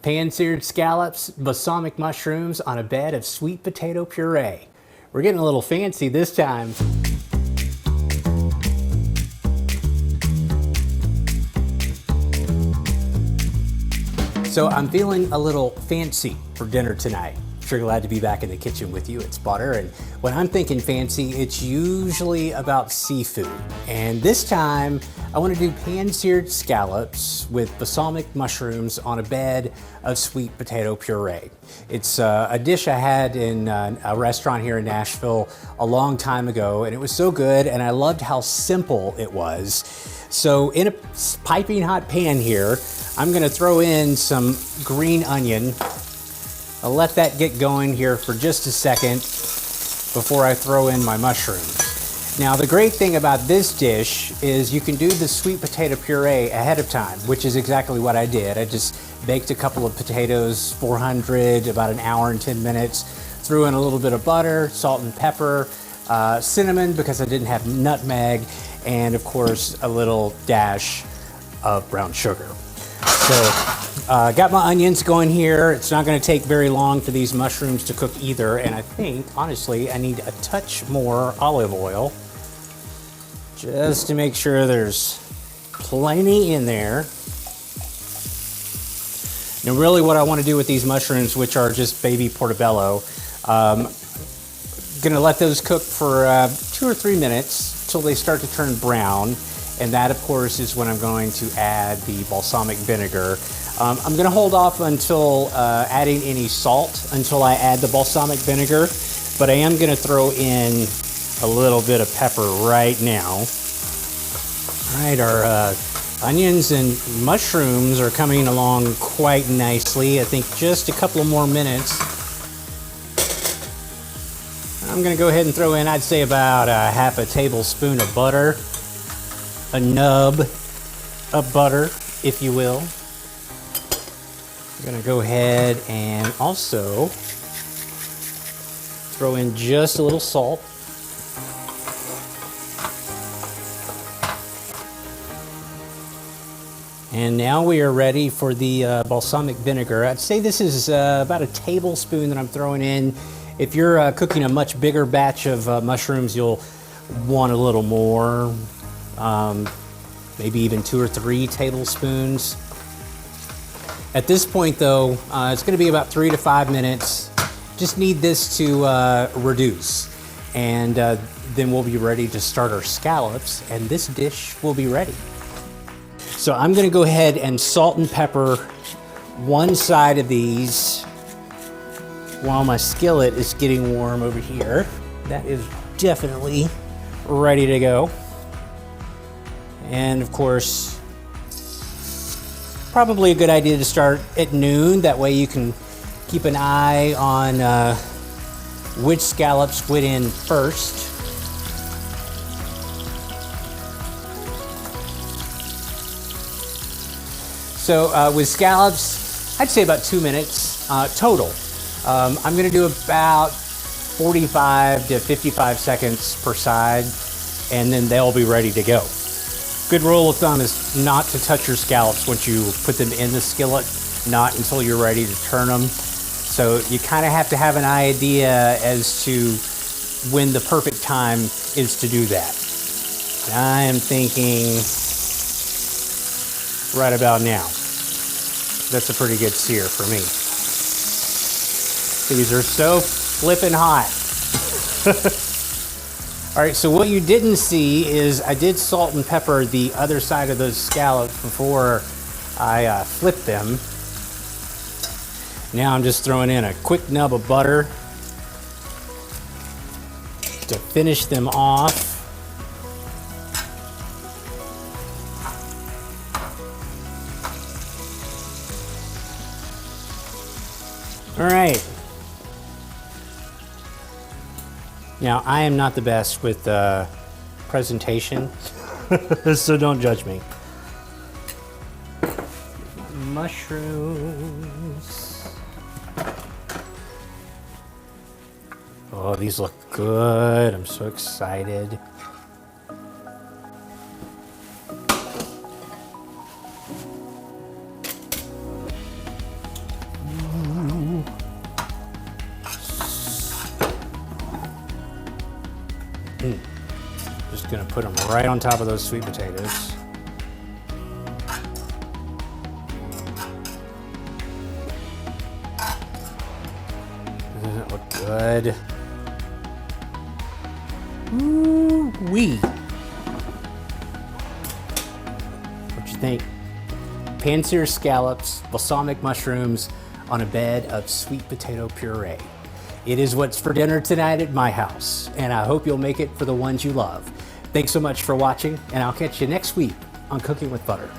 Pan-seared scallops, balsamic mushrooms on a bed of sweet potato puree. We're getting a little fancy this time. So I'm feeling a little fancy for dinner tonight. Sure glad to be back in the kitchen with you. It's Butter, and when I'm thinking fancy, it's usually about seafood. And this time, I want to do pan-seared scallops with balsamic mushrooms on a bed of sweet potato puree. It's a dish I had in a restaurant here in Nashville a long time ago, and it was so good, and I loved how simple it was. So in a piping hot pan here, I'm gonna throw in some green onion. I'll let that get going here for just a second before I throw in my mushrooms. Now, the great thing about this dish is you can do the sweet potato puree ahead of time, which is exactly what I did. I just baked a couple of potatoes, 400, about an hour and 10 minutes, threw in a little bit of butter, salt and pepper, cinnamon because I didn't have nutmeg, and of course, a little dash of brown sugar. So, got my onions going here. It's not gonna take very long for these mushrooms to cook either, and I think, honestly, I need a touch more olive oil just to make sure there's plenty in there. Now, really what I wanna do with these mushrooms, which are just baby portobello, gonna let those cook for 2 or 3 minutes till they start to turn brown. And that, of course, is when I'm going to add the balsamic vinegar. I'm gonna hold off until adding any salt until I add the balsamic vinegar, but I am gonna throw in a little bit of pepper right now. All right, our onions and mushrooms are coming along quite nicely. I think just a couple of more minutes. I'm gonna go ahead and throw in, I'd say about a half a tablespoon of butter. A nub of butter, if you will. I'm gonna go ahead and also throw in just a little salt. And now we are ready for the balsamic vinegar. I'd say this is about a tablespoon that I'm throwing in. If you're cooking a much bigger batch of mushrooms, you'll want a little more. Maybe even 2 or 3 tablespoons. At this point though, it's gonna be about 3 to 5 minutes. Just need this to reduce. And then we'll be ready to start our scallops, and this dish will be ready. So I'm gonna go ahead and salt and pepper one side of these while my skillet is getting warm over here. That is definitely ready to go. And of course, probably a good idea to start at noon. That way you can keep an eye on which scallops went in first. So with scallops, I'd say about 2 minutes total. I'm gonna do about 45 to 55 seconds per side, and then they'll be ready to go. Good rule of thumb is not to touch your scallops once you put them in the skillet, not until you're ready to turn them. So you kind of have to have an idea as to when the perfect time is to do that. And I am thinking right about now. That's a pretty good sear for me. These are so flippin' hot. All right, so what you didn't see is I did salt and pepper the other side of those scallops before I flipped them. Now I'm just throwing in a quick nub of butter to finish them off. All right. Now, I am not the best with presentation, so don't judge me. Mushrooms. Oh, these look good. I'm so excited. Just gonna put them right on top of those sweet potatoes. Doesn't it look good? Ooh-wee. What you think? Pan-seared scallops, balsamic mushrooms on a bed of sweet potato puree. It is what's for dinner tonight at my house, and I hope you'll make it for the ones you love. Thanks so much for watching, and I'll catch you next week on Cooking with Butter.